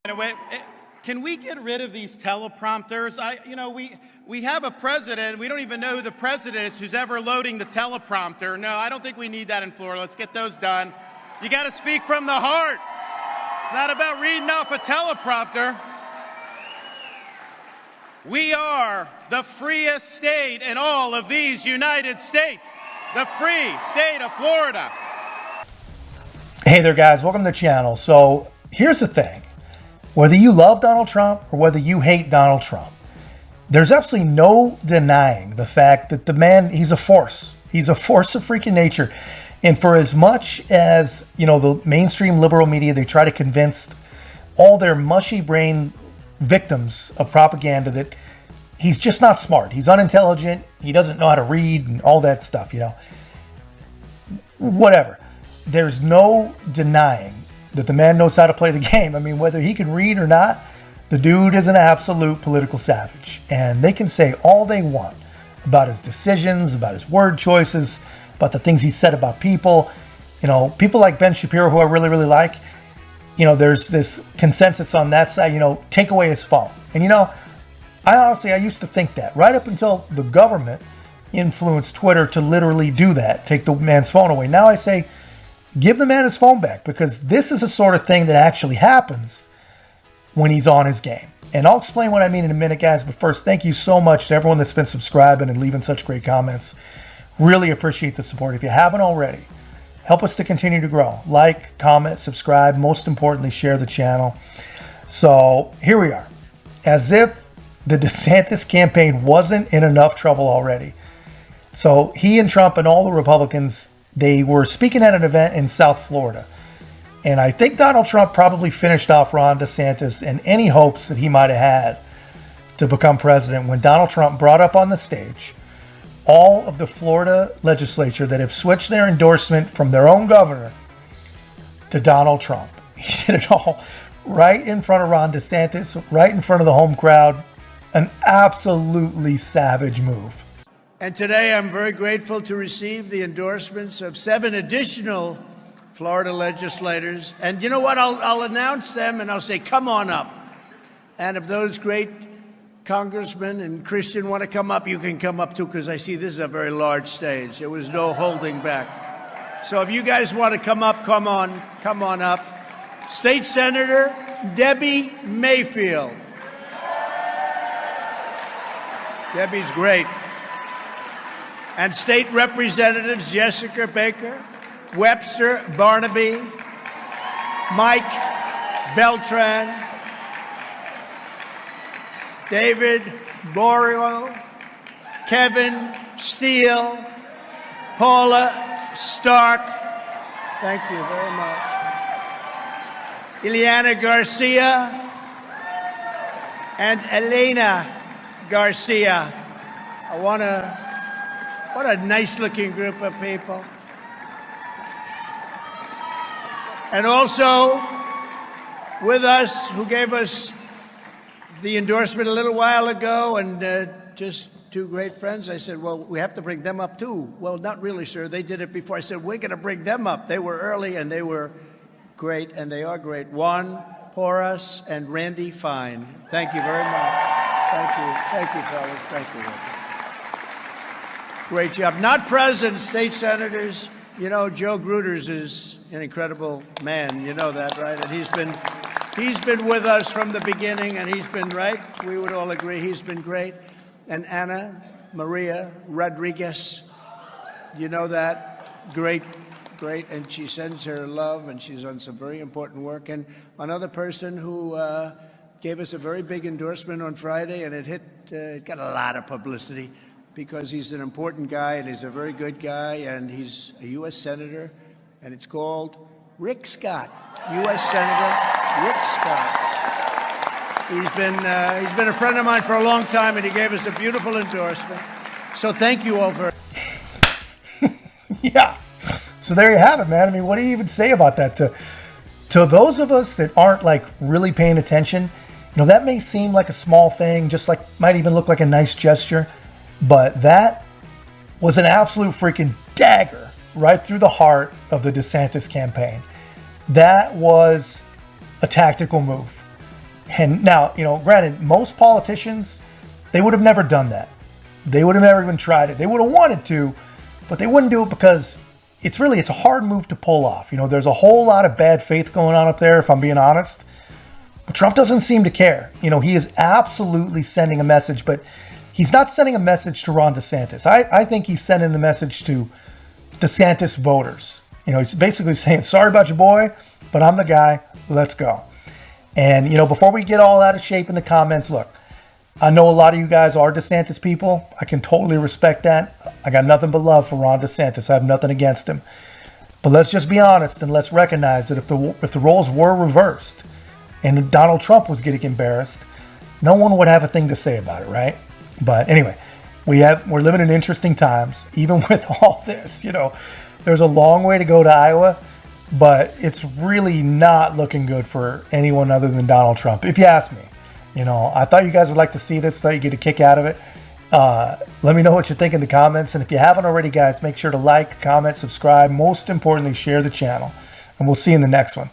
Anyway, can we get rid of these teleprompters? We have a president. We don't even know who the president is who's ever loading the teleprompter. No, I don't think we need that in Florida. Let's get those done. You got to speak from the heart. It's not about reading off a teleprompter. We are the freest state in all of these United States. The free state of Florida. Hey there, guys. Welcome to the channel. So here's the thing. Whether you love Donald Trump or whether you hate Donald Trump, there's absolutely no denying the fact that the man, he's a force. He's a force of freaking nature. And for as much as, the mainstream liberal media, they try to convince all their mushy brain victims of propaganda that he's just not smart. He's unintelligent. He doesn't know how to read and all that stuff, Whatever. There's no denying that the man knows how to play the game. I mean, whether he can read or not, the dude is an absolute political savage. And they can say all they want about his decisions, about his word choices, about the things he said about people. People like Ben Shapiro, who I really, really like, there's this consensus on that side, take away his phone. And, I used to think that right up until the government influenced Twitter to literally do that, take the man's phone away. Now I say, give the man his phone back, because this is the sort of thing that actually happens when he's on his game. And I'll explain what I mean in a minute, guys. But first, thank you so much to everyone that's been subscribing and leaving such great comments. Really appreciate the support. If you haven't already, help us to continue to grow. Like, comment, subscribe. Most importantly, share the channel. So here we are. As if the DeSantis campaign wasn't in enough trouble already. So he and Trump and all the Republicans, they were speaking at an event in South Florida. And I think Donald Trump probably finished off Ron DeSantis and any hopes that he might have had to become president when Donald Trump brought up on the stage all of the Florida legislature that have switched their endorsement from their own governor to Donald Trump. He did it all right in front of Ron DeSantis, right in front of the home crowd. An absolutely savage move. And today I'm very grateful to receive the endorsements of 7 additional Florida legislators. And you know what? I'll announce them and I'll say, come on up. And if those great congressmen and Christian want to come up, you can come up too, because I see this is a very large stage. There was no holding back. So if you guys want to come up, come on up. State Senator Debbie Mayfield. Debbie's great. And State Representatives Jessica Baker, Webster Barnaby, Mike Beltran, David Boreal, Kevin Steele, Paula Stark. Thank you very much. Ileana Garcia and Elena Garcia. What a nice-looking group of people. And also with us, who gave us the endorsement a little while ago, and just 2 great friends. I said, well, we have to bring them up too. Well, not really, sir. They did it before. I said, we're going to bring them up. They were early, and they were great, and they are great. Juan Porras and Randy Fine. Thank you very much. Thank you, fellas. Thank you. Great job. Not presidents, state senators. Joe Gruters is an incredible man. You know that, right? And he's been with us from the beginning, and he's been right. We would all agree he's been great. And Ana Maria Rodriguez, you know that, great. And she sends her love, and she's on some very important work. And another person who gave us a very big endorsement on Friday, and it got a lot of publicity, because he's an important guy, and he's a very good guy, and he's a U.S. Senator, and it's called Rick Scott, U.S. Senator Rick Scott. He's been a friend of mine for a long time, and he gave us a beautiful endorsement. So thank you all very much. Yeah. So there you have it, man. I mean, what do you even say about that? To those of us that aren't like really paying attention, that may seem like a small thing, just like might even look like a nice gesture. But that was an absolute freaking dagger right through the heart of the DeSantis campaign. That was a tactical move. And now, granted, most politicians, they would have never done that. They would have never even tried it. They would have wanted to, but they wouldn't do it because it's a hard move to pull off. There's a whole lot of bad faith going on up there, if I'm being honest. But Trump doesn't seem to care. He is absolutely sending a message, but he's not sending a message to Ron DeSantis. I think he's sending the message to DeSantis voters. He's basically saying, sorry about your boy, but I'm the guy. Let's go. And, before we get all out of shape in the comments, look, I know a lot of you guys are DeSantis people. I can totally respect that. I got nothing but love for Ron DeSantis. I have nothing against him. But let's just be honest and let's recognize that if the roles were reversed and Donald Trump was getting embarrassed, no one would have a thing to say about it, right? But anyway, we're living in interesting times, even with all this. There's a long way to go to Iowa, but it's really not looking good for anyone other than Donald Trump, if you ask me. I thought you guys would like to see this, thought you'd get a kick out of it. Let me know what you think in the comments. And if you haven't already, guys, make sure to like, comment, subscribe. Most importantly, share the channel. And we'll see you in the next one.